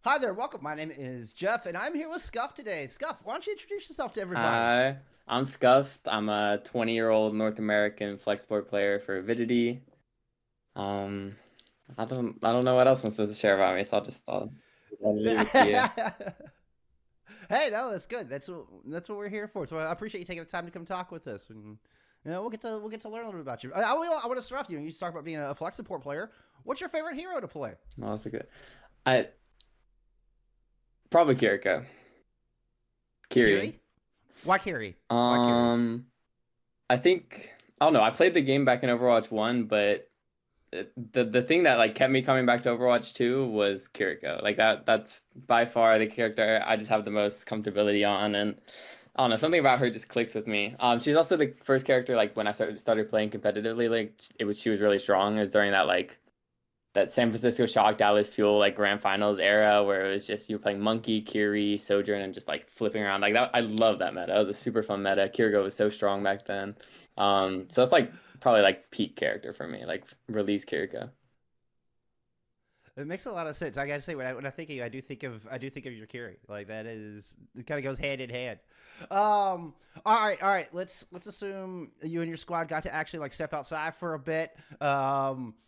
Hi there, welcome. My name is Jeff, and I'm here with Scuff today. Scuff, why don't you introduce yourself to everybody? Hi, I'm Scuffed. I'm a 20-year-old North American flex sport player for Avidity. Um, I don't know what else I'm supposed to share about me, so I'll leave it to you. Hey, no, that's good. That's what we're here for. So I appreciate you taking the time to come talk with us, and we'll get to learn a little bit about you. I want to start off. You talk about being a flex support player. What's your favorite hero to play? Well, that's a good. I probably Kiriko. Kiri. Kiri? Why Kiri? Why Kiri? Um, I think I don't know. I played the game back in Overwatch 1, but the thing that like kept me coming back to Overwatch 2 was Kiriko. Like that's by far the character I just have the most comfortability on, and I don't know, something about her just clicks with me. She's also the first character like when I started playing competitively, like she was really strong. It was during that like that San Francisco Shock Dallas Fuel like grand finals era where it was just you were playing Monkey, Kiri, Sojourn, and just like flipping around like that. I love that meta. It was a super fun meta. Kiriko was so strong back then. So that's like probably like peak character for me, like release Kiriko. It makes a lot of sense. I gotta say, when I think of you, I do think of your Kiri. Like that is, it kind of goes hand in hand. All right. Let's assume you and your squad got to actually like step outside for a bit.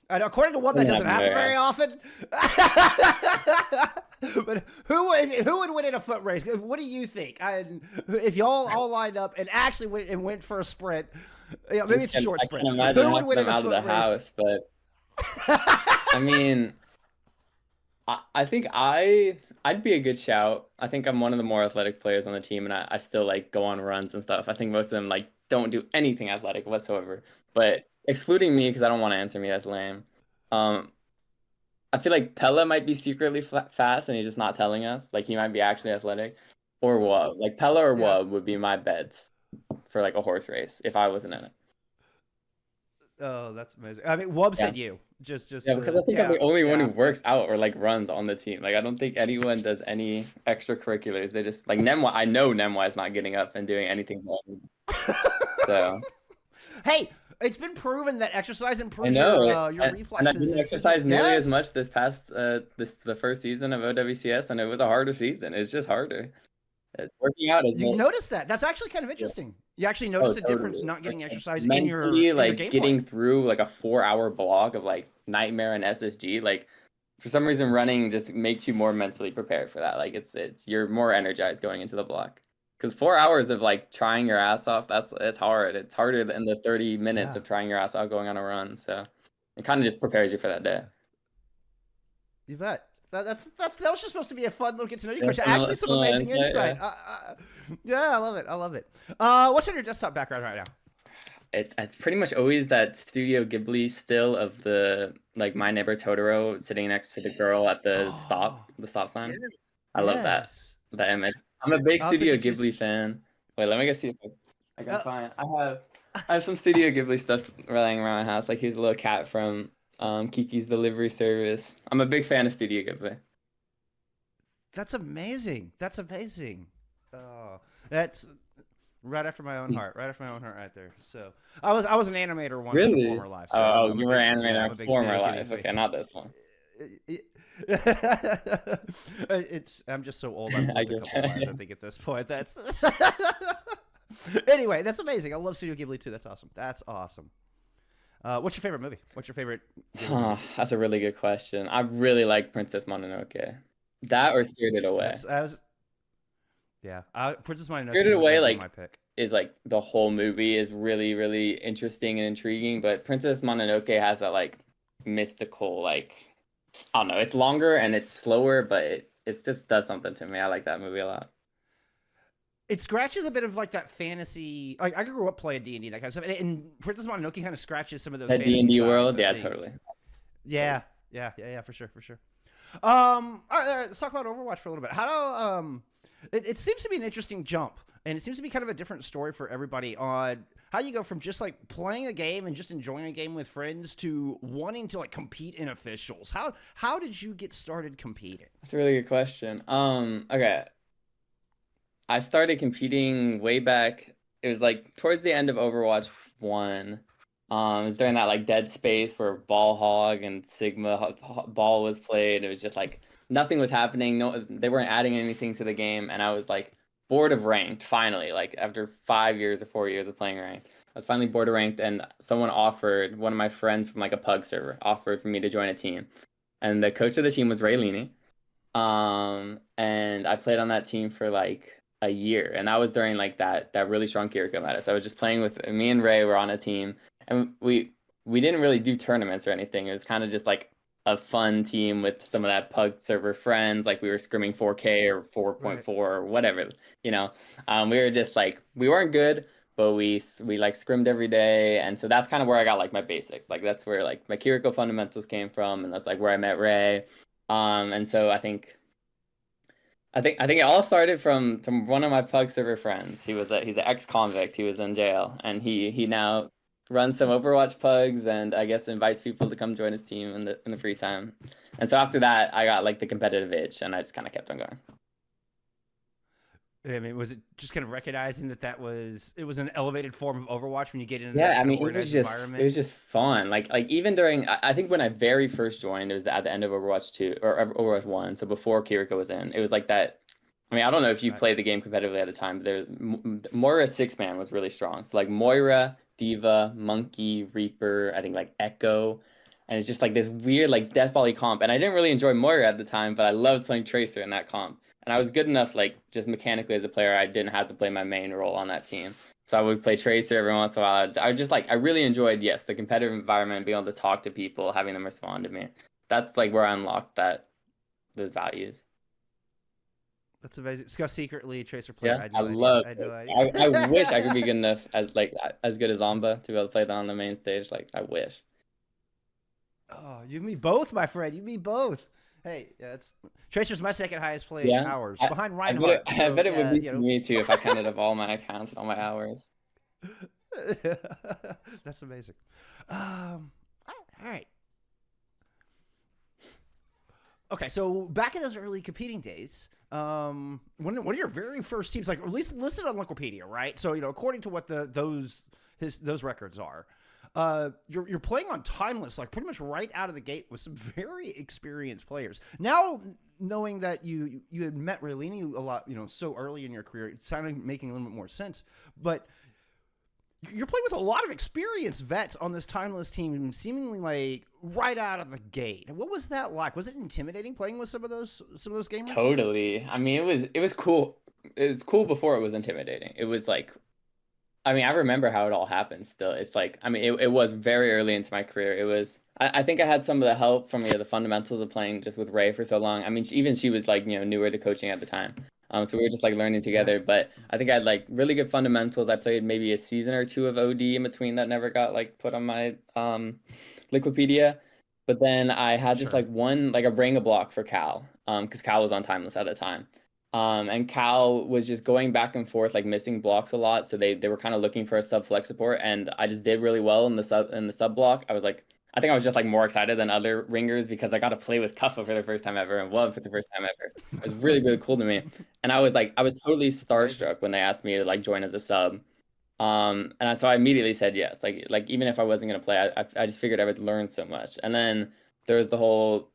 And according to one, that doesn't happen very often. But who would win in a foot race? What do you think? If y'all all lined up and actually went for a sprint, maybe it's a short sprint. I can imagine Who would win in them a out of the foot race? house, but I mean. I think I'd be a good shout. I think I'm one of the more athletic players on the team, and I still like go on runs and stuff. I think most of them like don't do anything athletic whatsoever. But excluding me because I don't want to answer me, that's lame. Um, I feel like Pella might be secretly fast and he's just not telling us. Like he might be actually athletic, or Wub. Like Pella or Yeah. Wub would be my bets for like a horse race if I wasn't in it. Oh, that's amazing. I mean, Wub Yeah. said you. Just Yeah, because I think I'm the only one who yeah. works out or like runs on the team. Like I don't think anyone does any extracurriculars. They just like Nemwa. I know Nemwa is not getting up and doing anything wrong. So Hey, it's been proven that exercise I improves know, your and I didn't reflexes. exercise nearly as Yes. much this past the first season of OWCS, and it was a harder season. It's just harder. Working out is You more. noticed that. That's actually kind of interesting. You actually Oh, notice a difference totally. not Like, getting exercise in mentally, your like gameplay. getting through like a 4-hour block of like Nightmare and SSG, like for some reason running just makes you more mentally prepared for that. Like it's you're more energized going into the block. Because 4 hours of like trying your ass off, it's hard. It's harder than the 30 minutes Yeah. of trying your ass off going on a run. So it kind of just prepares you for that day. You bet. That was just supposed to be a fun little get to know you Yeah, question. Actually, some amazing insight. yeah. Yeah, I love it. I love it. What's on your desktop background right now? It's pretty much always that Studio Ghibli still of the like My Neighbor Totoro sitting next to the girl at Oh, the stop sign. I love yes. that image. I'm a big I'll have to Studio get you. Ghibli fan. Wait, let me go see if I can Uh, find. I have some Studio Ghibli stuff running around my house. Like here's a little cat from Kiki's Delivery Service. I'm a big fan of Studio Ghibli. that's amazing. That's amazing. That's right after my own heart. Right after my own heart, right there. So I was an animator once in a Really? former life. So Oh, I'm a you were big an yeah. animator I'm in a big former Studio life. Ghibli Okay, not this one. it's I'm just so old. I've I lived a get couple lives. I that. think at this point. That's anyway. That's amazing. I love Studio Ghibli too. That's awesome. That's awesome. What's your favorite movie? What's your favorite Ghibli movie? That's a really good question. I really like Princess Mononoke. That or Spirited Away. That's I was yeah. Princess Mononoke Spirited has Away got to be like my pick. is like the whole movie is really really interesting and intriguing, but Princess Mononoke has that like mystical like I don't know. It's longer and it's slower, but it just does something to me. I like that movie a lot. It scratches a bit of like that fantasy. Like I grew up playing D&D, that kind of stuff, and Princess Mononoke kind of scratches some of those That fantasy D&D sides. world, I yeah, think. totally. Yeah, yeah, for sure, for sure. All right, let's talk about Overwatch for a little bit. How do it seems to be an interesting jump, and it seems to be kind of a different story for everybody on how you go from just like playing a game and just enjoying a game with friends to wanting to like compete in officials. How did you get started competing? That's a really good question. Okay. I started competing way back. It was like towards the end of Overwatch 1. It was during that like dead space where Ball Hog and Sigma Ball was played. It was just like nothing was happening. No, they weren't adding anything to the game, and I was like bored of ranked. Finally, like after 5 years or 4 years of playing ranked, I was finally bored of ranked, and someone offered, one of my friends from like a pug server offered for me to join a team, and the coach of the team was Raylini. And I played on that team for like a year, and that was during like that really strong Kiriko meta. So I was just playing with me and Ray were on a team, and we didn't really do tournaments or anything. It was kind of just like a fun team with some of that pug server friends. Like we were scrimming 4K or 4.4 or whatever, you know. We were just like, we weren't good, but we like scrimmed every day, and so that's kind of where I got like my basics. Like that's where like my Kiriko fundamentals came from, and that's like where I met Ray. And so I think it all started from one of my pug server friends. He's an ex-convict. He was in jail, and he now runs some Overwatch pugs, and I guess invites people to come join his team in the free time. And so after that, I got like the competitive itch, and I just kind of kept on going. I mean, was it just kind of recognizing that it was an elevated form of Overwatch when you get into Yeah, that I mean, environment? it was just fun. Like even during, I think when I very first joined, it was at the end of Overwatch 2 or Overwatch 1, so before Kiriko was in. It was like that. I mean, I don't know if you played the game competitively at the time, but Moira 6-man was really strong. So like Moira, D.Va, Monkey, Reaper, I think like Echo, and it's just like this weird like Death Volley comp. And I didn't really enjoy Moira at the time, but I loved playing Tracer in that comp. And I was good enough, like just mechanically as a player, I didn't have to play my main role on that team. So I would play Tracer every once in a while. I just like, I really enjoyed, yes, the competitive environment, being able to talk to people, having them respond to me. That's like where I unlocked those values. That's amazing. Scuffed secretly Tracer player. Yeah, I had I no idea. love I had no this. idea. I wish I could be good enough as good as Zomba to be able to play that on the main stage. Like I wish. Oh, you and me both, my friend. You and me both. Hey, Tracer's my second highest played hours, behind Reinhardt. I bet it would be for me too if I counted up all my accounts and all my hours. That's amazing. All right. Okay, so back in those early competing days, one of your very first teams, like at least listed on Wikipedia, right? So according to what those records are, you're playing on Timeless, like pretty much right out of the gate with some very experienced players. Now, knowing that you had met Raylini a lot, so early in your career, it's kind of making a little bit more sense. But you're playing with a lot of experienced vets on this Timeless team, seemingly like right out of the gate. What was that like? Was it intimidating playing with some of those gamers? Totally. I mean, it was cool. It was cool before it was intimidating. It was like, I mean, I remember how it all happened still. It's like, I mean, it was very early into my career. It was, I think I had some of the help from the fundamentals of playing just with Ray for so long. I mean, she was like, newer to coaching at the time. So we were just like learning together, but I think I had like really good fundamentals. I played maybe a season or two of OD in between that never got like put on my Liquipedia. But then I had just like one, like a Ranga block for Cal, because Cal was on Timeless at the time. And Cal was just going back and forth, like missing blocks a lot. So they were kind of looking for a sub flex support, and I just did really well in the sub block. I think I was just like more excited than other ringers because I got to play with Kuffa for the first time ever and Wub for the first time ever. It was really, really cool to me. And I was totally starstruck when they asked me to like join as a sub. So I immediately said yes. Like even if I wasn't going to play, I just figured I would learn so much. And then there was the whole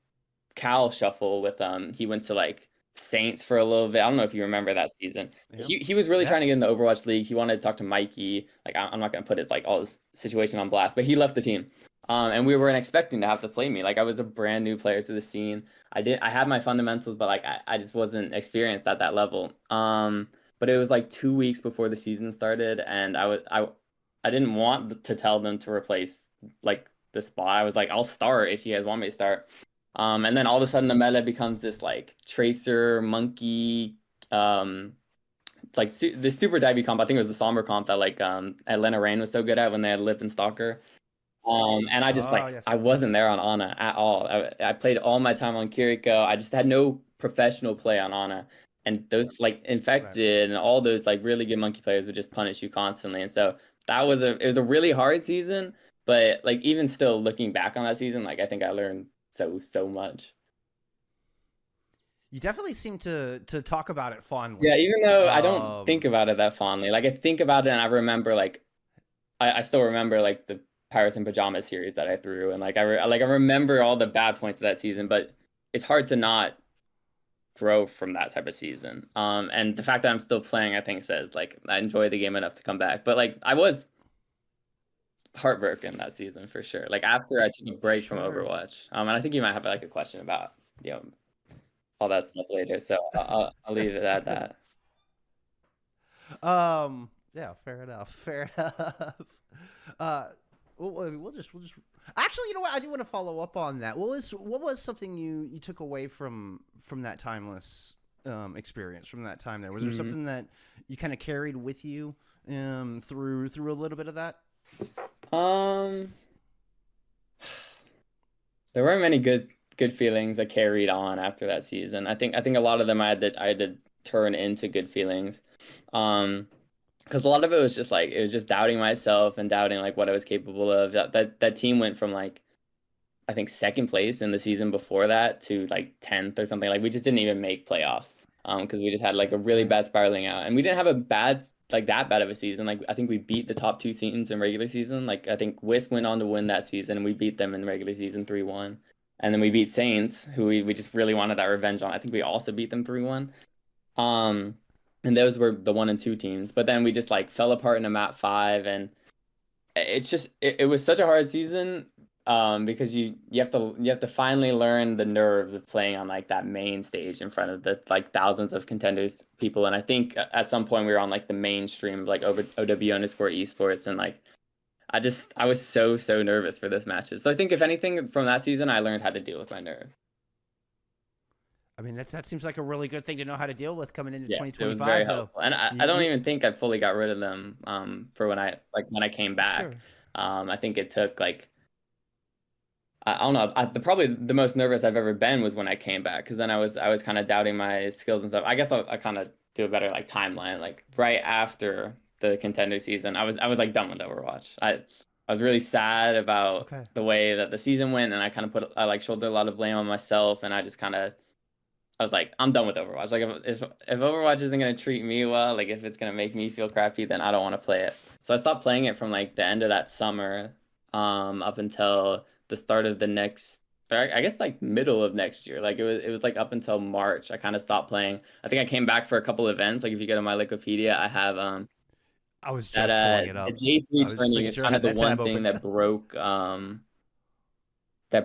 Cal shuffle with, he went to like Saints for a little bit. I don't know if you remember that season. Yeah. He was really trying to get in the Overwatch League. He wanted to talk to Mikey. Like I'm not going to put all his situation on blast, but he left the team. And we weren't expecting to have to play me. Like I was a brand new player to the scene. I had my fundamentals, but like I just wasn't experienced at that level. But it was like 2 weeks before the season started, and I didn't want to tell them to replace like the spot. I was like, I'll start if you guys want me to start. And then all of a sudden the meta becomes this like Tracer, Monkey, like the super divey comp. I think it was the Somber comp that like Atlanta Rain was so good at when they had Lip and Stalker. And I just I wasn't there on Ana at all. I played all my time on Kiriko. I just had no professional play on Ana. And those like Infected and all those like really good monkey players would just punish you constantly. And so it was a really hard season, but like even still looking back on that season, like I think I learned so much. You definitely seem to talk about it fondly. Yeah, even though I don't think about it that fondly. Like I think about it and I remember like I still remember like the Pirates and Pajamas series that I threw, and like I remember all the bad points of that season, but it's hard to not grow from that type of season. And the fact that I'm still playing, I think says like I enjoy the game enough to come back. But like I was heartbroken that season for sure. Like after I took a break from Sure. Overwatch. And I think you might have like a question about all that stuff later. So I'll leave it at that. Yeah, fair enough. Fair enough. Uh, we'll just actually, you know what? I do want to follow up on that. What was something you took away from that timeless experience from that time there? Was there something that you kind of carried with you through a little bit of that? There weren't many good feelings I carried on after that season. I think a lot of them I had to turn into good feelings. Because a lot of it was just like it was just doubting myself and doubting like what I was capable of. That team went from like I think second place in the season before that to like 10th or something. Like we just didn't even make playoffs. Because we just had like a really bad spiraling out, and we didn't have a bad like that bad of a season. Like I think we beat the top two teams in regular season. Like I think Wisp went on to win that season, and we beat them in regular season 3-1. And then we beat Saints, who we just really wanted that revenge on. I think we also beat them 3-1. And those were the 1 and 2 teams. But then we just like fell apart in a map 5, and it's just it was such a hard season. Because you have to finally learn the nerves of playing on like that main stage in front of the like thousands of contenders people. And I think at some point we were on like the mainstream of like OW_esports, and like I was so nervous for this matches. So I think if anything from that season I learned how to deal with my nerves. I mean, that seems like a really good thing to know how to deal with coming into Yeah, 2025. it was very though. helpful. And I don't even think I fully got rid of them for when I came back. Sure. I think it took like I don't know. Probably the most nervous I've ever been was when I came back, because then I was kind of doubting my skills and stuff. I guess I kind of do a better like timeline. Like right after the contender season, I was like done with Overwatch. I was really sad about the way that the season went, and I kind of I like shouldered a lot of blame on myself, and I just kind of I was like, I'm done with Overwatch. Like if Overwatch isn't gonna treat me well, like if it's gonna make me feel crappy, then I don't want to play it. So I stopped playing it from like the end of that summer, up until the start of the next, I guess like middle of next year. Like it was like up until March I kind of stopped playing. I think I came back for a couple events. Like if you go to my Wikipedia, I have I was just pulling it up. the J3 tourney is kind of the one thing that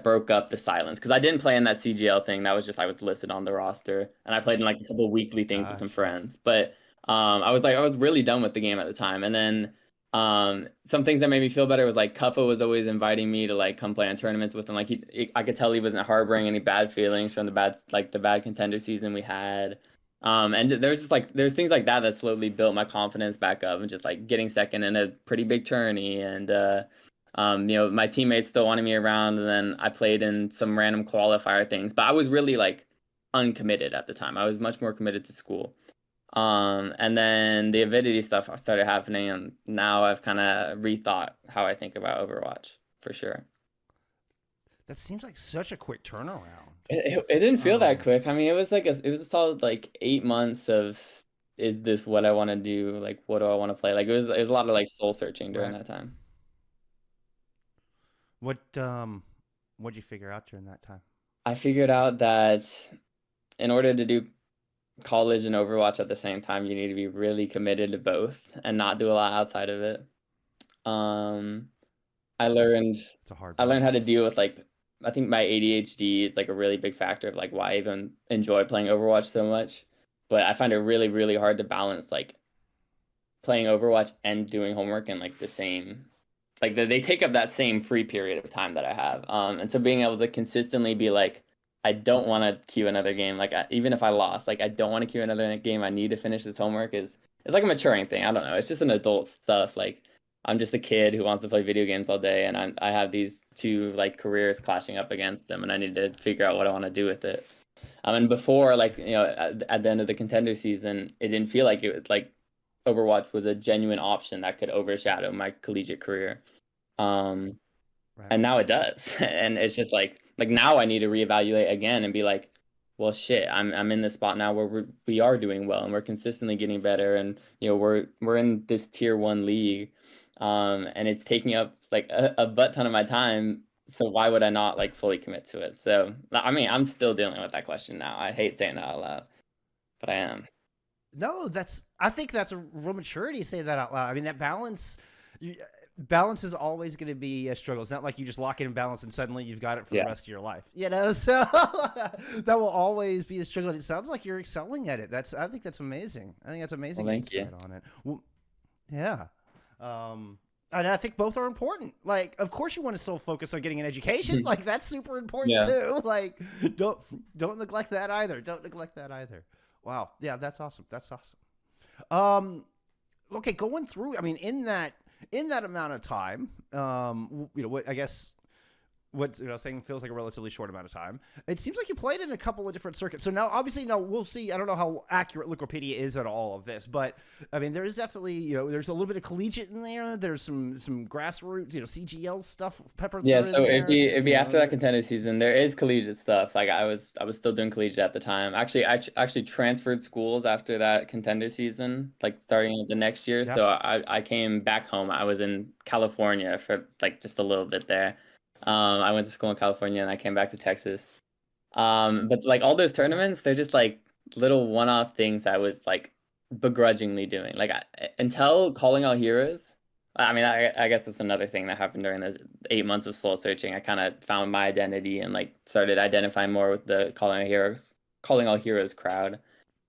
broke up the silence, because I didn't play in that CGL thing. That was just I was listed on the roster, and I played in like a couple weekly things with some friends. But I was really done with the game at the time. And then some things that made me feel better was like Cuffa was always inviting me to like come play on tournaments with him. Like I could tell he wasn't harboring any bad feelings from the bad contender season we had. And there's things like that slowly built my confidence back up, and just like getting second in a pretty big tourney, and my teammates still wanted me around. And then I played in some random qualifier things, but I was really like uncommitted at the time. I was much more committed to school. And then the Avidity stuff started happening, and now I've kind of rethought how I think about Overwatch for sure. That seems like such a quick turnaround. It didn't feel that quick. I mean, it was a solid like 8 months of, is this what I want to do? Like, what do I want to play? Like it was a lot of like soul searching during that time. What'd you figure out during that time? I figured out that in order to do college and Overwatch at the same time, you need to be really committed to both and not do a lot outside of it. I learned how to deal with like, I think my ADHD is like a really big factor of like why I even enjoy playing Overwatch so much. But I find it really, really hard to balance like playing Overwatch and doing homework in like the same, like they take up that same free period of time that I have. And so being able to consistently be like, I don't want to queue another game. Like even if I lost, like I don't want to queue another game. I need to finish this homework. It's like a maturing thing. I don't know. It's just an adult stuff. Like I'm just a kid who wants to play video games all day, and I have these two like careers clashing up against them, and I need to figure out what I want to do with it. And before, like at the end of the contender season, it didn't feel like it like Overwatch was a genuine option that could overshadow my collegiate career. And now it does. And it's just like now I need to reevaluate again and be like, well, shit, I'm in this spot now where we are doing well, and we're consistently getting better, and we're in this tier 1 league, and it's taking up like a butt ton of my time, So why would I not like fully commit to it? So I mean, I'm still dealing with that question now. I hate saying that out loud, but I am. No, I think that's a real maturity to say that out loud. I mean, that balance, balance is always going to be a struggle. It's not like you just lock in balance and suddenly you've got it for the Yeah. rest of your life. You know, so that will always be a struggle. And it sounds like you're excelling at it. I think that's amazing. I think that's amazing Well, thank you. insight on it. Well, yeah. And I think both are important. Like, of course, you want to still focus on getting an education. Like, that's super important Yeah. too. Like, don't neglect that either. Don't neglect that either. Wow. Yeah, that's awesome. That's awesome. Okay, going through. I mean, in that amount of time, you know, what I guess what saying feels like a relatively short amount of time. It seems like you played in a couple of different circuits. So now, obviously, now we'll see. I don't know how accurate Wikipedia is at all of this, but I mean, there's definitely there's a little bit of collegiate in there. There's some grassroots, CGL stuff peppered Yeah, through so in there. it'd be after that contender season. There is collegiate stuff. Like I was still doing collegiate at the time. Actually, I actually transferred schools after that contender season, like starting the next year. Yeah. So I came back home. I was in California for like just a little bit there. I went to school in California and I came back to Texas. But like all those tournaments, they're just like little one-off things I was like begrudgingly doing. Like until calling all heroes. I mean, I guess that's another thing that happened during those 8 months of soul searching. I kind of found my identity and like started identifying more with the calling all heroes crowd.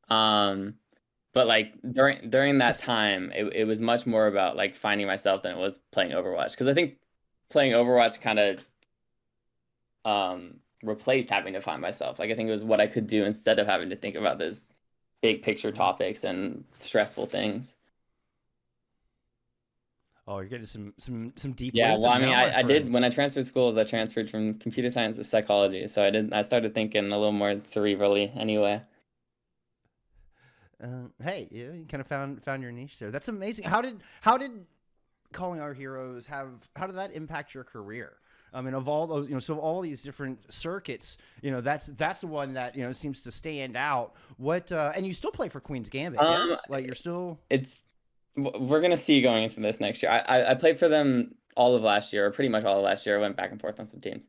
But like during that time, it was much more about like finding myself than it was playing Overwatch. Because I think playing Overwatch kind of replaced having to find myself. Like I think it was what I could do instead of having to think about those big picture topics and stressful things. Oh, you're getting some deep. Yeah, well, wisdom I mean, now, my I did friend. when I transferred schools. I transferred from computer science to psychology, so I started thinking a little more cerebrally. Anyway, Hey, you kind of found your niche there. That's amazing. How did calling our heroes how did that impact your career? I mean, of all those, so all these different circuits, that's the one that seems to stand out. What and you still play for Queen's Gambit, yes? Like you're still. we're gonna see going into this next year. I played for them all of last year, or pretty much all of last year. I went back and forth on some teams.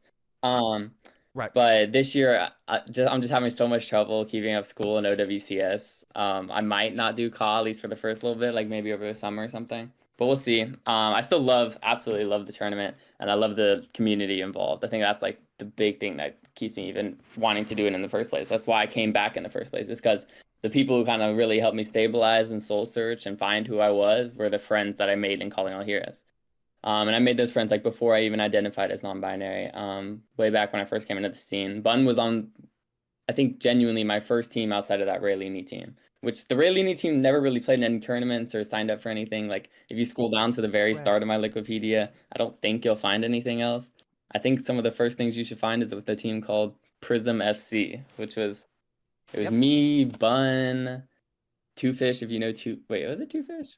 Right. But this year, I'm just having so much trouble keeping up school and OWCS. I might not do call at least for the first little bit, like maybe over the summer or something. But we'll see. I still absolutely love the tournament, and I love the community involved. I think that's like the big thing that keeps me even wanting to do it in the first place. That's why I came back in the first place. Is because the people who kind of really helped me stabilize and soul search and find who I was were the friends that I made in Calling All Heroes. And I made those friends like before I even identified as non-binary. Way back when I first came into the scene. Bun was on, I think, genuinely my first team outside of that Relegation team. Which the Relegation team never really played in any tournaments or signed up for anything. Like if you scroll down to the very start of my Wikipedia, I don't think you'll find anything else. I think some of the first things you should find is with a team called Prism FC, which was me, Bun, Two Fish. If you know wait, was it Two Fish?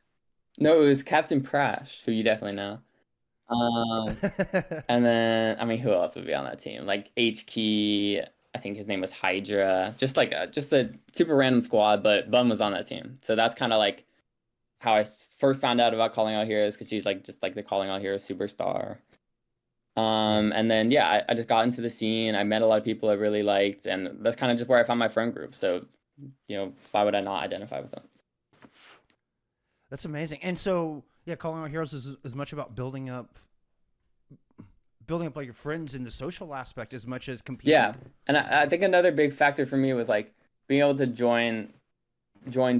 No, it was Captain Prash, who you definitely know. And then I mean, who else would be on that team? Like H Key, I think his name was Hydra. Just like just a super random squad, but Bun was on that team. So that's kind of like how I first found out about Calling All Heroes, because she's like just like the Calling All Heroes superstar. And then yeah, I just got into the scene. I met a lot of people I really liked, and that's kind of just where I found my friend group. So, why would I not identify with them? That's amazing. And so, yeah, Calling All Heroes is as much about building up like your friends in the social aspect as much as competing. Yeah, and I think another big factor for me was like being able to join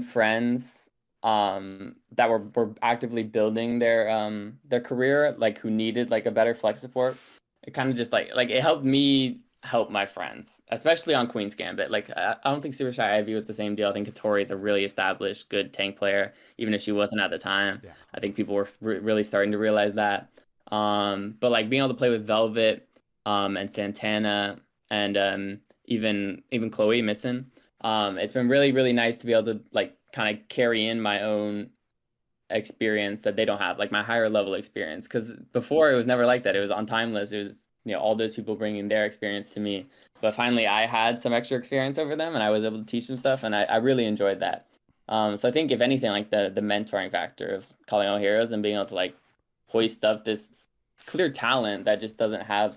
friends that were actively building their career, like who needed like a better flex support. It kind of just like it helped me help my friends, especially on Queen's Gambit. Like I don't think Super Shy Ivy was the same deal. I think Katori is a really established good tank player, even if she wasn't at the time. Yeah. I think people were really starting to realize that. But like being able to play with Velvet and Santana and even Chloe Misson, it's been really, really nice to be able to like kind of carry in my own experience that they don't have, like my higher level experience. Because before it was never like that. It was on Timeless. It was all those people bringing their experience to me. But finally, I had some extra experience over them, and I was able to teach them stuff, and I really enjoyed that. So I think if anything, like the mentoring factor of Calling All Heroes and being able to like hoist up this clear talent that just doesn't have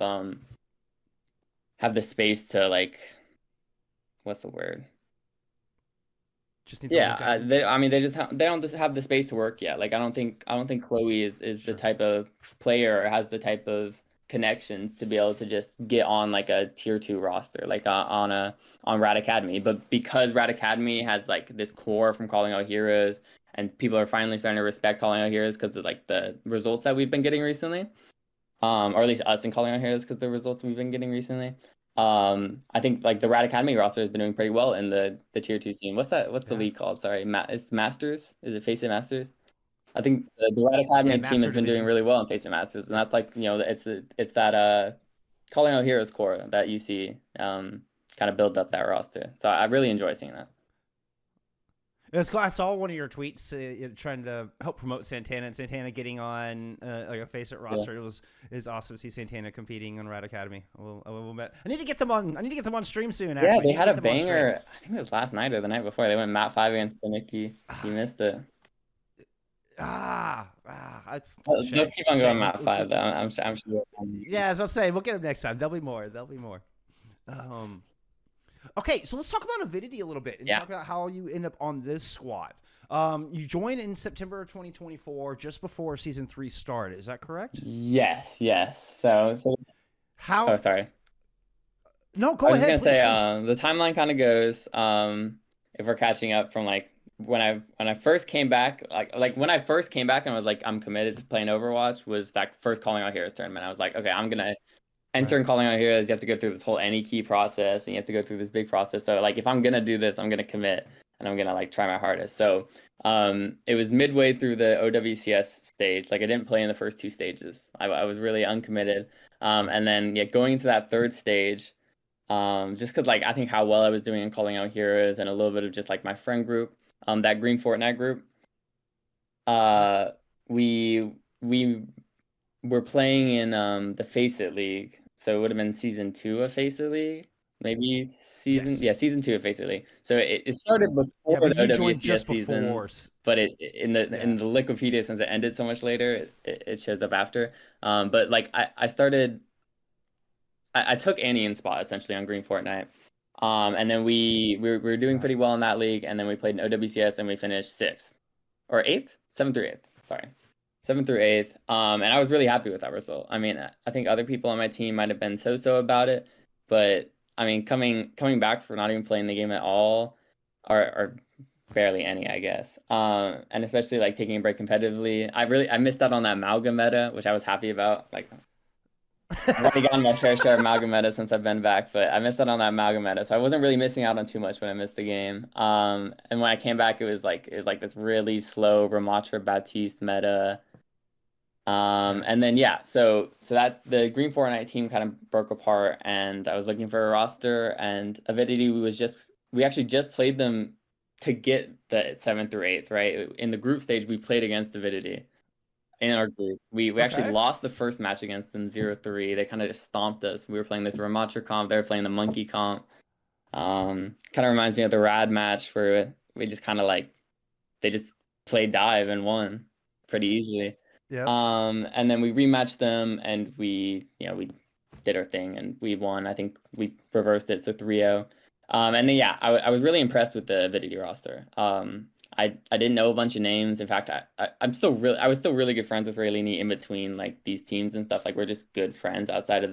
the space to like, what's the word? Just needs a little Yeah, guidance. I mean, they don't just have the space to work yet. Like, I don't think Chloe is Sure. the type of player or has the type of connections to be able to just get on like a tier 2 roster, like on Rad Academy. But because Rad Academy has like this core from calling out heroes, and people are finally starting to respect calling out heroes because of like the results that we've been getting recently, or at least us in calling out heroes because the results we've been getting recently. I think like the Rad Academy roster has been doing pretty well in the tier 2 scene. What's the Yeah. league called? Sorry, it's Masters. Is it FACEIT Masters? I think the Rad Academy Yeah, team Master has been doing Division. really well in FACEIT Masters, and Yeah. that's like, you know, it's that calling out heroes core that you see kind of build up that roster. So I really enjoy seeing that. It was cool. I saw one of your tweets trying to help promote Santana, and Santana getting on like a FACEIT roster. Yeah. It's awesome to see Santana competing on Rad Academy. I will bet. I need to get them on. I need to get them on stream soon. Yeah, Actually, I they need to had get a them on stream. banger. I think it was last night or the night before. They went map 5 against Tanuki. You missed it. It's They'll shame. keep It's a on going shame. map 5 though. I'm sure. Yeah, as I was saying, we'll get them next time. There'll be more. Okay, so let's talk about Avidity a little bit and Yeah. talk about how you end up on this squad. You joined in September of 2024, just before season 3 started. Is that correct? Yes, yes. So How? oh, sorry. No, I go was just ahead, gonna say, please. the timeline kind of goes, if we're catching up from like when I first came back, like when I first came back and was like, I'm committed to playing Overwatch, was that first Calling Out Heroes tournament. I was like, okay, I'm gonna enter in Calling Out Heroes. You have to go through this whole any key process, and you have to go through this big process. So like, if I'm gonna do this, I'm gonna commit, and I'm gonna like try my hardest. So it was midway through the OWCS stage. Like, I didn't play in the first 2 stages. I was really uncommitted. And then yeah, going into that 3rd stage. Just because like I think how well I was doing in calling out heroes and a little bit of just like my friend group, that Green Fortnite group, we were playing in the FACEIT League, so it would have been season 2 of FACEIT League, maybe Yes. season 2 of FACEIT League. So it started Yeah, before but the you joined OWCS just before. seasons, but in the Yeah. Wikipedia, since it ended so much later, it shows up after. But like I started. I took Annie's spot essentially on Green Fortnite. And then we were doing pretty well in that league, and then we played in OWCS and we finished 6th or 8th, 7th through 8th. Sorry, 7th through 8th. And I was really happy with that result. I mean, I think other people on my team might have been so about it, but I mean, coming back for not even playing the game at all, or barely any, I guess. And especially like taking a break competitively, I missed out on that Amalgam meta, which I was happy about. Like, I've already gotten my fair share of Amalgam meta since I've been back, but I missed out on that Amalgam meta, so I wasn't really missing out on too much when I missed the game. And when I came back, it was like this really slow Ramatra Baptiste meta. And then yeah, so that the Green Fortnite team kind of broke apart, and I was looking for a roster, and Avidity we actually just played them to get the 7th through 8th, right? In the group stage, we played against Avidity in our group. We actually Okay. lost the first match against them 0-3. They kind of just stomped us. We were playing this Ramatra comp. They were playing the Monkey comp. Kind of reminds me of the Rad match where we just kind of like, they just played dive and won pretty easily. Yep. And then we rematched them, and we did our thing and we won. I think we reversed it, so 3-0. And then yeah, I was really impressed with the Avidity roster. I didn't know a bunch of names. In fact, I was still really good friends with Raylene in between like these teams and stuff. Like, we're just good friends outside of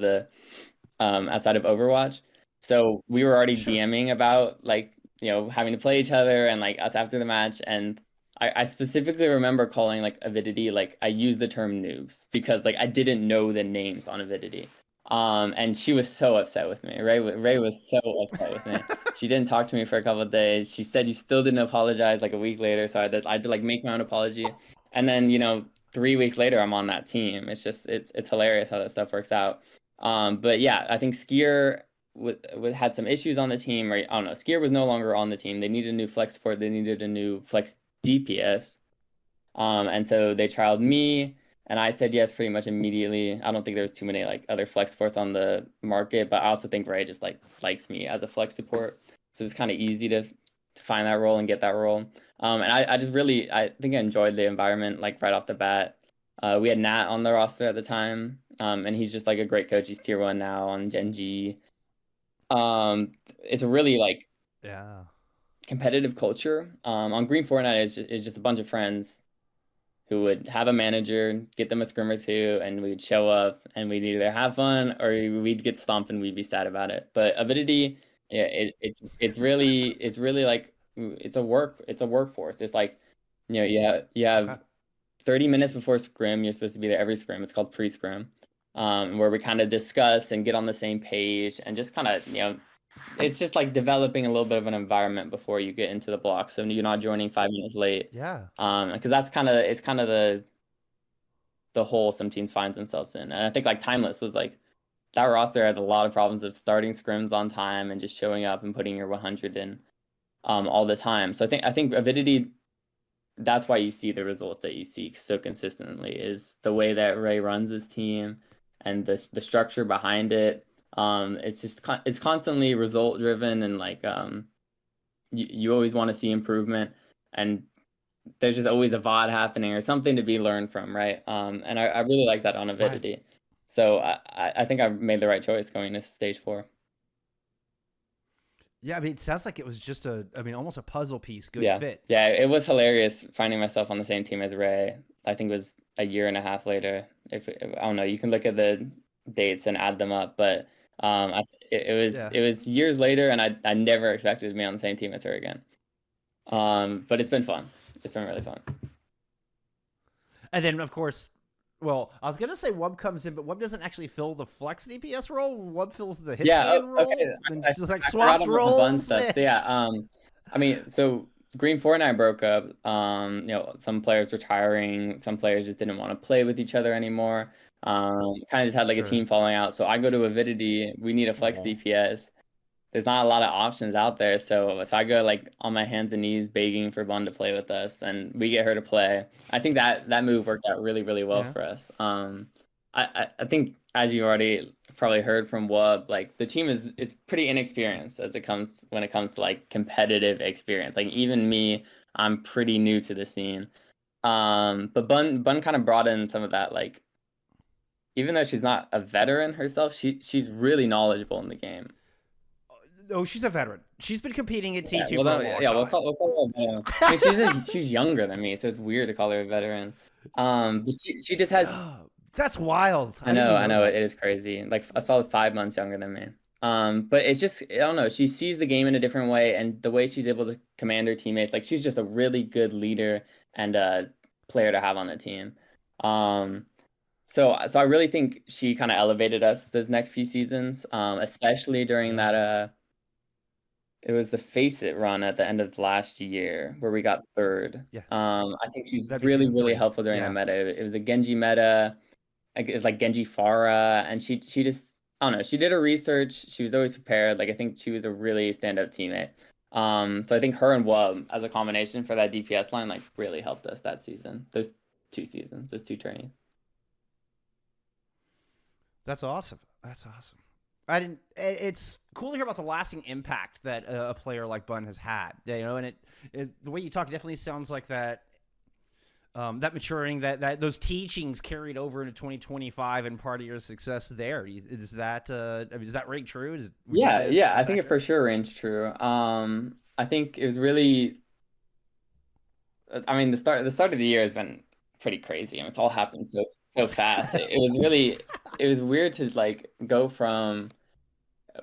Overwatch. So we were already Sure. DMing about like, having to play each other and like us after the match. And I specifically remember calling like Avidity, like I used the term noobs because like I didn't know the names on Avidity. And she was so upset with me. Ray was so upset with me. She didn't talk to me for a couple of days. She said you still didn't apologize like a week later. So I had to like make my own apology. And then, 3 weeks later, I'm on that team. It's just, it's hilarious how that stuff works out. But yeah, I think Skier had some issues on the team, or I don't know. Skier was no longer on the team. They needed a new flex support. They needed a new flex DPS. And so they trialed me. And I said yes pretty much immediately. I don't think there was too many like other flex supports on the market, but I also think Ray just like likes me as a flex support, so it's kind of easy to find that role and get that role. And I just really, I think I enjoyed the environment like right off the bat. We had Nat on the roster at the time, and he's just like a great coach. He's tier 1 now on Gen G. It's a really like competitive culture. On Green Fortnite is just a bunch of friends who would have a manager, get them a scrim or two, and we'd show up and we'd either have fun or we'd get stomped and we'd be sad about it. But Avidity, yeah, it's really like it's a workforce. It's like, you know, you have 30 minutes before scrim. You're supposed to be there every scrim. It's called pre-scrim, where we kind of discuss and get on the same page and just kind of, you know, it's just like developing a little bit of an environment before you get into the block, so you're not joining 5 minutes late. Yeah. Because that's kind of the hole some teams find themselves in. And I think like Timeless was like, that roster had a lot of problems of starting scrims on time and just showing up and putting your 100 in all the time. So I think Avidity, that's why you see the results that you see so consistently, is the way that Ray runs his team and the structure behind it. It's just it's constantly result driven, and like you always want to see improvement, and there's just always a VOD happening or something to be learned from, right? And I really like that on Avidity. Right. So I think I made the right choice going to stage 4. Yeah, I mean, it sounds like it was just almost a puzzle piece. Good fit. Yeah, it was hilarious finding myself on the same team as Ray. I think it was a year and a half later. If I don't know, you can look at the dates and add them up, but it was years later, and I never expected to be on the same team as her again. But it's been fun. It's been really fun. And then, of course, well, I was gonna say Wub comes in, but Wub doesn't actually fill the flex DPS role. Wub fills the hit scan role. Okay. And just like swaps roles. So, yeah. I mean, so Green Fortnite broke up. You know, some players retiring. Some players just didn't want to play with each other anymore. Kind of just had like a team falling out. So I go to Avidity. We need a flex DPS. There's not a lot of options out there, so I go like on my hands and knees begging for Bun to play with us, and we get her to play. I think that move worked out really, really well for us. I think, as you already probably heard from Wub, like the team it's pretty inexperienced when it comes to like competitive experience. Like even me, I'm pretty new to the scene. But Bun kind of brought in some of that, like, even though she's not a veteran herself, she's really knowledgeable in the game. Oh, she's a veteran. She's been competing at T2 for a long time. We'll call her I mean, she's younger than me, so it's weird to call her a veteran. But she just has. That's wild. I know. It is crazy. Like a solid 5 months younger than me. But it's just, I don't know. She sees the game in a different way, and the way she's able to command her teammates, like she's just a really good leader and a player to have on the team. So I really think she kind of elevated us those next few seasons, especially during that. It was the FACEIT run at the end of last year where we got 3rd. Yeah. I think she was really helpful during the meta. It was a Genji meta. It was like Genji Pharah, and she just, I don't know, she did her research. She was always prepared. Like I think she was a really standout teammate. So I think her and Wub as a combination for that DPS line like really helped us that season. Those 2 seasons, those 2 tourneys. That's awesome. It's cool to hear about the lasting impact that a player like Bun has had. You know, and the way you talk definitely sounds like that. That maturing, that those teachings carried over into 2025 and part of your success there. Is that does that ring true? Yeah. I think it for sure rings true. I think it was really. I mean, the start of the year has been pretty crazy. I mean, it's all happened so fast. It was weird to like go from.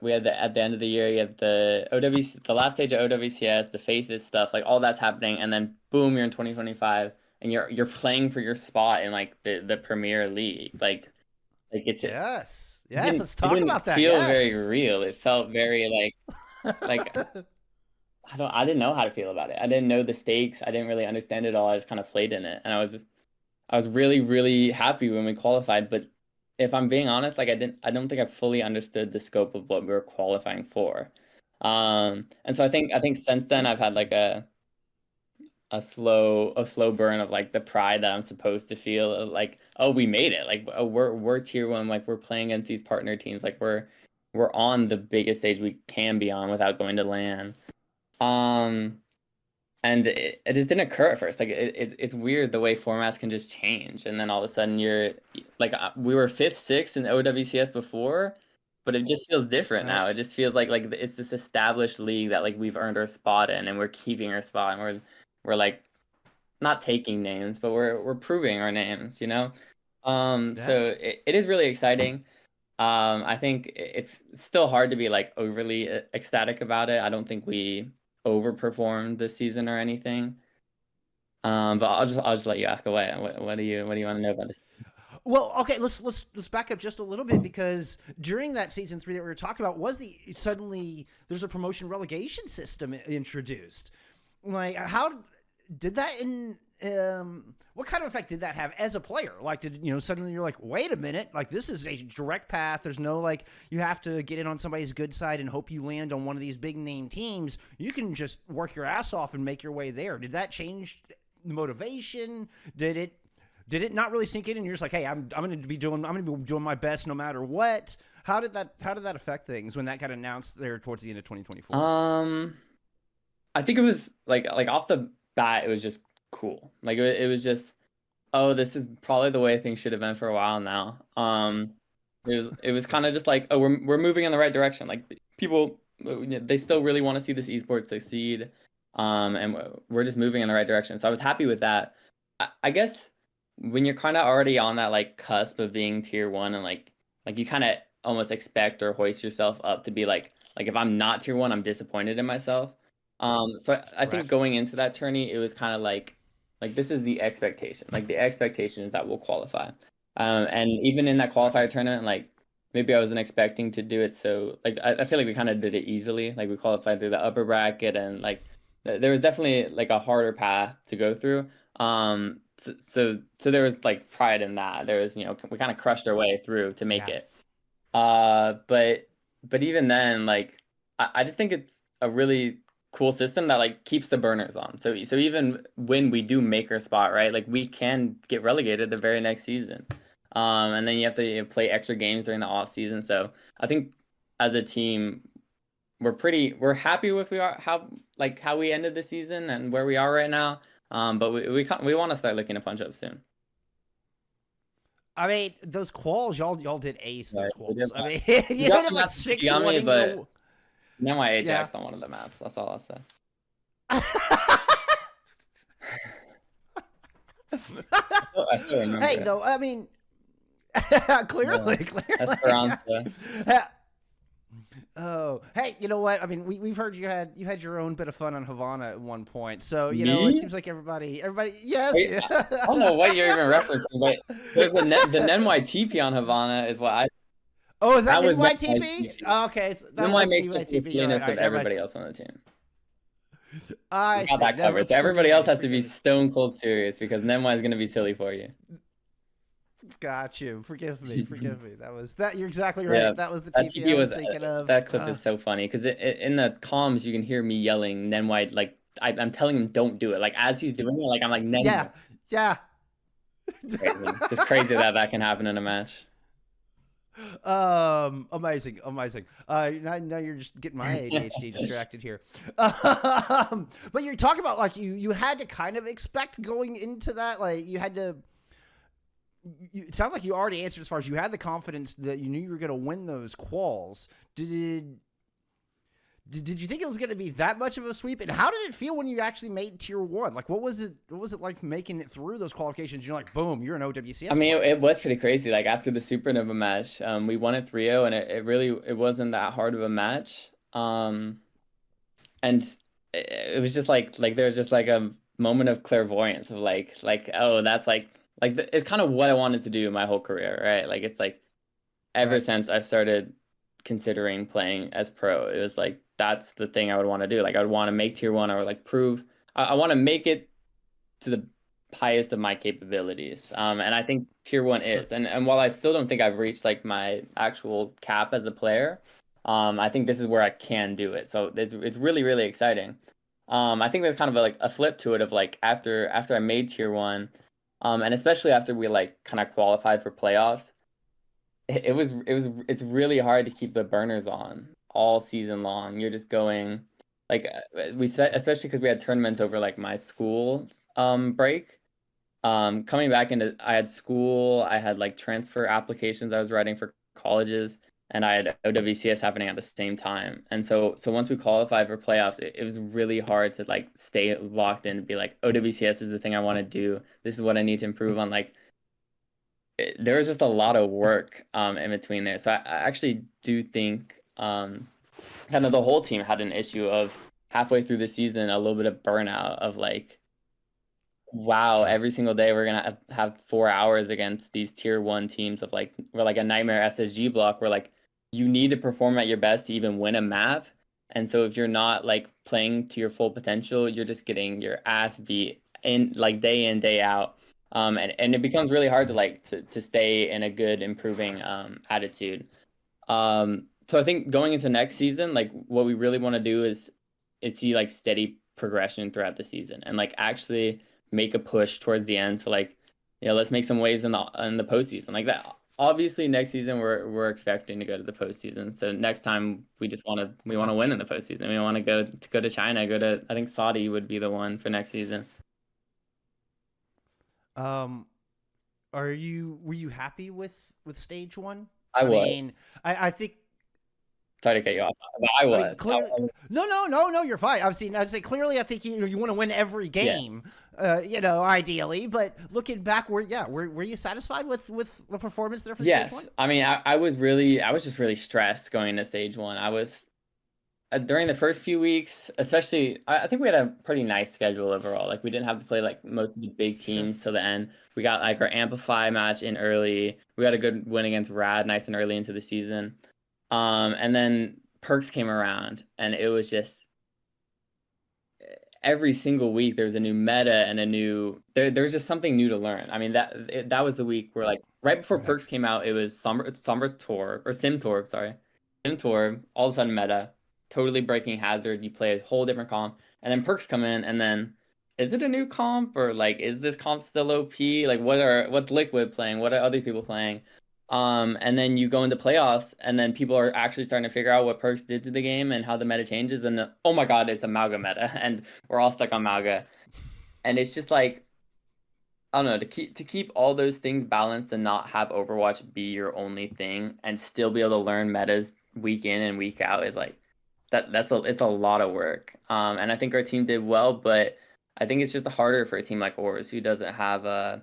We had at the end of the year, you have the last stage of OWCS, the FACEIT stuff, like all that's happening, and then boom, you're in 2025, and you're playing for your spot in like the Premier League, like it's yes. Let's talk about that. It didn't feel very real. It felt very like I didn't know how to feel about it. I didn't know the stakes. I didn't really understand it all. I just kind of played in it, and I was really, really happy when we qualified, but if I'm being honest, like I don't think I fully understood the scope of what we were qualifying for. And so I think since then I've had like a slow burn of like the pride that I'm supposed to feel, like, oh, we made it. Like, oh, we're tier 1, like we're playing against these partner teams, like we're on the biggest stage we can be on without going to LAN. and it just didn't occur at first. Like it's weird the way formats can just change, and then all of a sudden you're like we were 5th, 6th in OWCS before, but it just feels different Right. now. It just feels like it's this established league that like we've earned our spot in, and we're keeping our spot, and we're like not taking names, but we're proving our names, you know. Yeah. So it is really exciting. I think it's still hard to be like overly ecstatic about it. I don't think we overperformed this season or anything. But I'll just let you ask away. What do you want to know about this? Well, okay, let's back up just a little bit, because during that season 3 that we were talking about was suddenly there's a promotion relegation system introduced. Like, how did that what kind of effect did that have as a player? Like, suddenly you're like, wait a minute, like this is a direct path. There's no like you have to get in on somebody's good side and hope you land on one of these big name teams. You can just work your ass off and make your way there. Did that change the motivation? Did it not really sink in, and you're just like, hey, I'm gonna be doing my best no matter what? How did that affect things when that got announced there towards the end of 2024? I think it was like off the bat, it was just cool. Like it was just, oh, this is probably the way things should have been for a while now. It was kind of just like, oh, we're moving in the right direction. Like people, they still really want to see this esports succeed, and we're just moving in the right direction. So I was happy with that. I guess when you're kind of already on that like cusp of being tier 1, and like you kind of almost expect or hoist yourself up to be like if I'm not tier 1, I'm disappointed in myself. So I think Right. going into that tourney, it was kind of like this is the expectation. Like the expectation is that we'll qualify. And even in that qualifier tournament, like maybe I wasn't expecting to do it. So like I feel like we kind of did it easily. Like we qualified through the upper bracket, and like there was definitely like a harder path to go through. So there was like pride in that. There was, we kind of crushed our way through to make Yeah. it. But even then, like I just think it's a really cool system that like keeps the burners on. So even when we do make our spot, right, like we can get relegated the very next season. And then you have to play extra games during the off season. So I think as a team, we're happy with how we ended the season and where we are right now. But we want to start looking to punch up soon. I mean, those quals, y'all did ace those Right, quals. I mean, we you got hit the like maps 6-1. but now my Yeah. Ajax on one of the maps. That's all I'll say. I still remember Hey, it. though, I mean, clearly. Esperanza. Oh, hey, you know what? I mean, we've heard you had your own bit of fun on Havana at one point. So it Me? seems like everybody, yes. Wait, I don't know what you're even referencing, but there's the NYTP on Havana is what I. Oh, is that That was NYTP? Oh, okay, so that NY was makes up the NYTP. All right, silliness all of right, never mind. everybody else on the team. I We got see. that Never, covered. So everybody forgive else me, has to be forgive me. stone cold serious because NY is going to be silly for you. Got you. Forgive me. Forgive me. That was that. You're exactly Yeah, right. That was the that TP TP I was was thinking of. that clip is so funny because in the comms you can hear me yelling NY, like I'm telling him don't do it, like as he's doing it, like I'm like Yeah, NY. yeah. Crazy. Just crazy that can happen in a match. Amazing, amazing. Now you're just getting my ADHD distracted here. But you're talking about like you had to kind of expect going into that, like you had to. It sounds like you already answered as far as you had the confidence that you knew you were going to win those quals. Did you think it was going to be that much of a sweep? And how did it feel when you actually made tier 1? Like, what was it like making it through those qualifications? You're like, boom, you're an OWCS. I mean, it was pretty crazy. Like after the Supernova match, we won it 3-0, and it really wasn't that hard of a match. And it was just like there was just like a moment of clairvoyance of like oh, that's like it's kind of what I wanted to do my whole career, right? Like it's like ever Right. since I started considering playing as pro, it was like that's the thing I would want to do. Like I would want to make tier 1, or like prove I want to make it to the highest of my capabilities. And I think tier 1 Sure. is. And while I still don't think I've reached like my actual cap as a player, I think this is where I can do it. So it's really, really exciting. I think there's kind of like a flip to it of like after I made tier 1, and especially after we like kind of qualified for playoffs, it's really hard to keep the burners on all season long. You're just going like especially because we had tournaments over like my school break. Coming back into, I had school, I had like transfer applications I was writing for colleges, and I had OWCS happening at the same time. And so once we qualified for playoffs, it was really hard to like stay locked in and be like, OWCS is the thing I want to do. This is what I need to improve on. Like there was just a lot of work in between there. So I actually do think kind of the whole team had an issue of halfway through the season, a little bit of burnout of like, wow, every single day we're gonna have 4 hours against these tier 1 teams of like, we're like a nightmare SSG block where like you need to perform at your best to even win a map. And so if you're not like playing to your full potential, you're just getting your ass beat in like day in, day out. And it becomes really hard to like to stay in a good improving attitude. So I think going into next season, like what we really want to do is see like steady progression throughout the season and like actually make a push towards the end to like, let's make some waves in the postseason like that. Obviously, next season we're expecting to go to the postseason. So next time we want to win in the postseason. We want to go to China, I think Saudi would be the one for next season. Were you happy with stage 1? I was. mean, I think. Sorry to cut you off. But I was. No, you're fine. I'd say clearly, I think you want to win every game, ideally. But looking back, were you satisfied with the performance there for the stage 1? I mean, I was just really stressed going into stage 1. I was during the first few weeks, especially. I think we had a pretty nice schedule overall. Like we didn't have to play like most of the big teams till the end. We got like our Amplify match in early. We got a good win against Rad, nice and early into the season. And then perks came around, and it was just every single week there was a new meta and there was just something new to learn. I mean, that was the week where like right before perks came out, it was Simtorb, sorry. Simtorb, all of a sudden meta, totally breaking hazard. You play a whole different comp, and then perks come in, and then is it a new comp or like is this comp still OP? Like what's Liquid playing? What are other people playing? And then you go into playoffs, and then people are actually starting to figure out what perks did to the game and how the meta changes. And oh my god, it's a Mauga meta, and we're all stuck on Mauga. And it's just like, I don't know, to keep all those things balanced and not have Overwatch be your only thing and still be able to learn metas week in and week out is like it's a lot of work. And I think our team did well, but I think it's just harder for a team like Ours who doesn't have a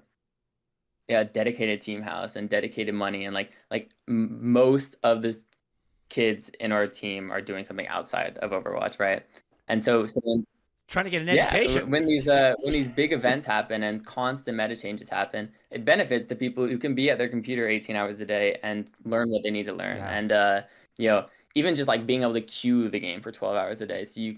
dedicated team house and dedicated money, and like most of the kids in our team are doing something outside of Overwatch, right? And so when, trying to get an education, when these big events happen and constant meta changes happen, it benefits the people who can be at their computer 18 hours a day and learn what they need to learn. And even just like being able to queue the game for 12 hours a day, so you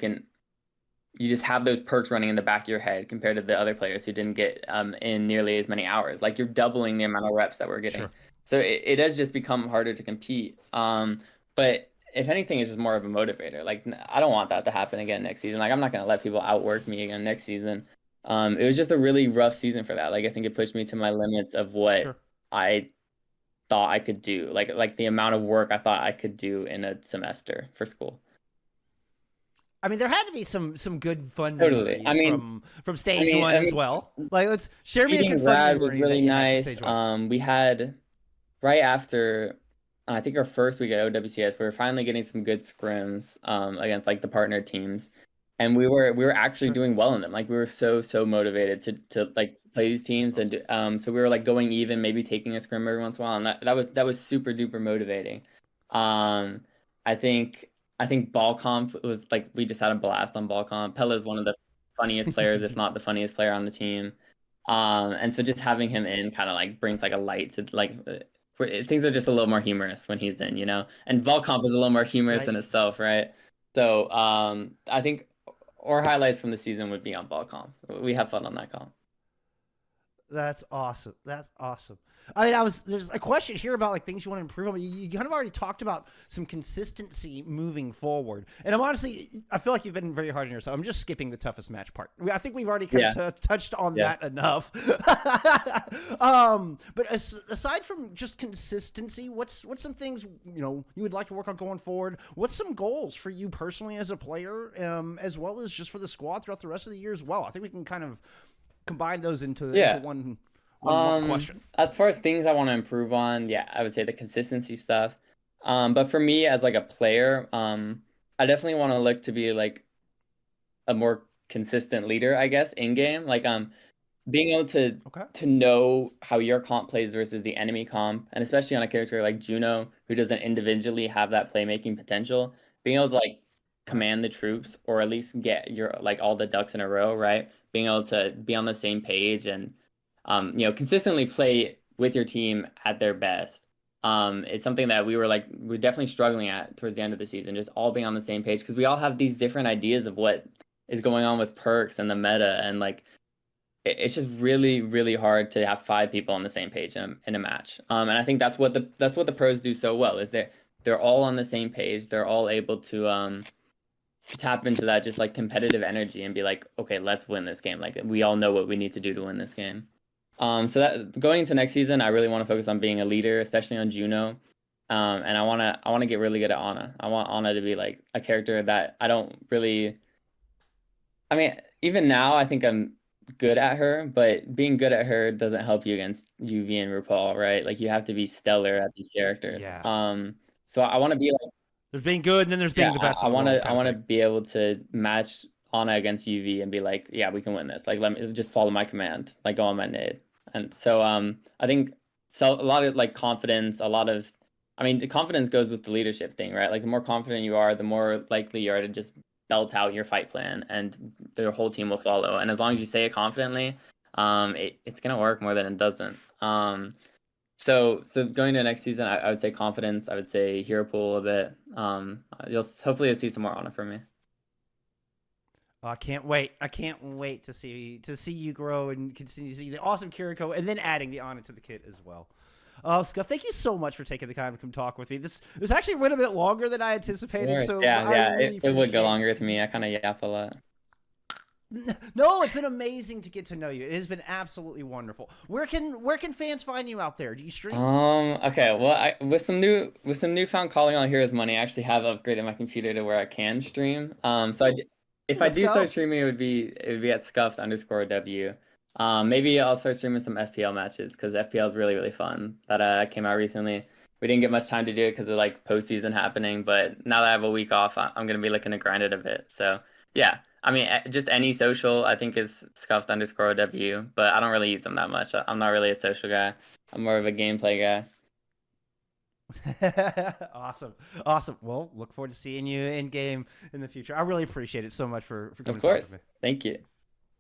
just have those perks running in the back of your head compared to the other players who didn't get in nearly as many hours. Like you're doubling the amount of reps that we're getting. Sure. So it has just become harder to compete. But if anything, it's just more of a motivator. Like I don't want that to happen again next season. Like I'm not going to let people outwork me again next season. It was just a really rough season for that. Like I think it pushed me to my limits of what I thought I could do. Like the amount of work I thought I could do in a semester for school. I mean, there had to be some good fun memories from stage 1 as well. Like, let's share me a good fun memory. Was really nice. We had right after I think our first week at OWCS, we were finally getting some good scrims against like the partner teams, and we were actually doing well in them. Like we were so motivated to like play these teams, and so we were like going even, maybe taking a scrim every once in a while, and that was super duper motivating. I think Ball Comp was like, we just had a blast on Ball Comp. Pella is one of the funniest players, if not the funniest player on the team. And so just having him in kind of like brings like a light to like, things are just a little more humorous when he's in, And Ball Comp is a little more humorous in itself, right? So I think our highlights from the season would be on Ball Comp. We have fun on that comp. That's awesome. That's awesome. I mean, there's a question here about like things you want to improve on. You kind of already talked about some consistency moving forward, and I feel like you've been very hard on yourself. I'm just skipping the toughest match part. I think we've already kind of touched on that enough. But aside from just consistency, what's some things you would like to work on going forward? What's some goals for you personally as a player, as well as just for the squad throughout the rest of the year as well? I think we can kind of combine those into one question. As far as things I want to improve on, I would say the consistency stuff. But for me as like a player, I definitely want to look to be like a more consistent leader, I guess, in game. Like being able to know how your comp plays versus the enemy comp, and especially on a character like Juno, who doesn't individually have that playmaking potential, being able to like command the troops, or at least get your like all the ducks in a row, right? Being able to be on the same page and consistently play with your team at their best. It's something that we're definitely struggling at towards the end of the season, just all being on the same page, because we all have these different ideas of what is going on with perks and the meta, and like it's just really, really hard to have 5 people on the same page in a match. And I think that's what the pros do so well, is they're all on the same page. They're all able to tap into that just like competitive energy and be like, okay, let's win this game. Like we all know what we need to do to win this game. So that going into next season, I really want to focus on being a leader, especially on Juno. And I want to get really good at Ana. I want Ana to be like a character that I don't really. I mean, even now I think I'm good at her, but being good at her doesn't help you against UV and RuPaul, right? Like you have to be stellar at these characters. Yeah. So I want to be like. There's being good, and then there's being the best. I want to be able to match Ana against UV and be like, yeah, we can win this. Like, let me just follow my command, like go on my nade. And so I think a lot of like confidence, the confidence goes with the leadership thing, right? Like the more confident you are, the more likely you are to just belt out your fight plan, and the whole team will follow. And as long as you say it confidently, it's gonna work more than it doesn't. So going to next season, I would say confidence. I would say hero pool a bit. Hopefully you'll see some more Ana from me. I can't wait. I can't wait to see you grow and continue to see the awesome Kiriko, and then adding the Ana to the kit as well. Scuff, thank you so much for taking the time to come talk with me. This actually went a bit longer than I anticipated. So it would go longer with me. I kind of yap a lot. No, it's been amazing to get to know you. It has been absolutely wonderful. Where can fans find you out there? Do you stream? Okay. Well, with some newfound calling all heroes money, I actually have upgraded my computer to where I can stream. If I do start streaming, it would be at Scuffed_W. Maybe I'll start streaming some FPL matches, because FPL is really, really fun. That came out recently. We didn't get much time to do it because of like postseason happening, but now that I have a week off, I'm gonna be looking to grind it a bit. So yeah, I mean, just any social I think is Scuffed_W, but I don't really use them that much. I'm not really a social guy. I'm more of a gameplay guy. Awesome. Well, look forward to seeing you in game in the future. I really appreciate it so much for coming. Of course. Thank you.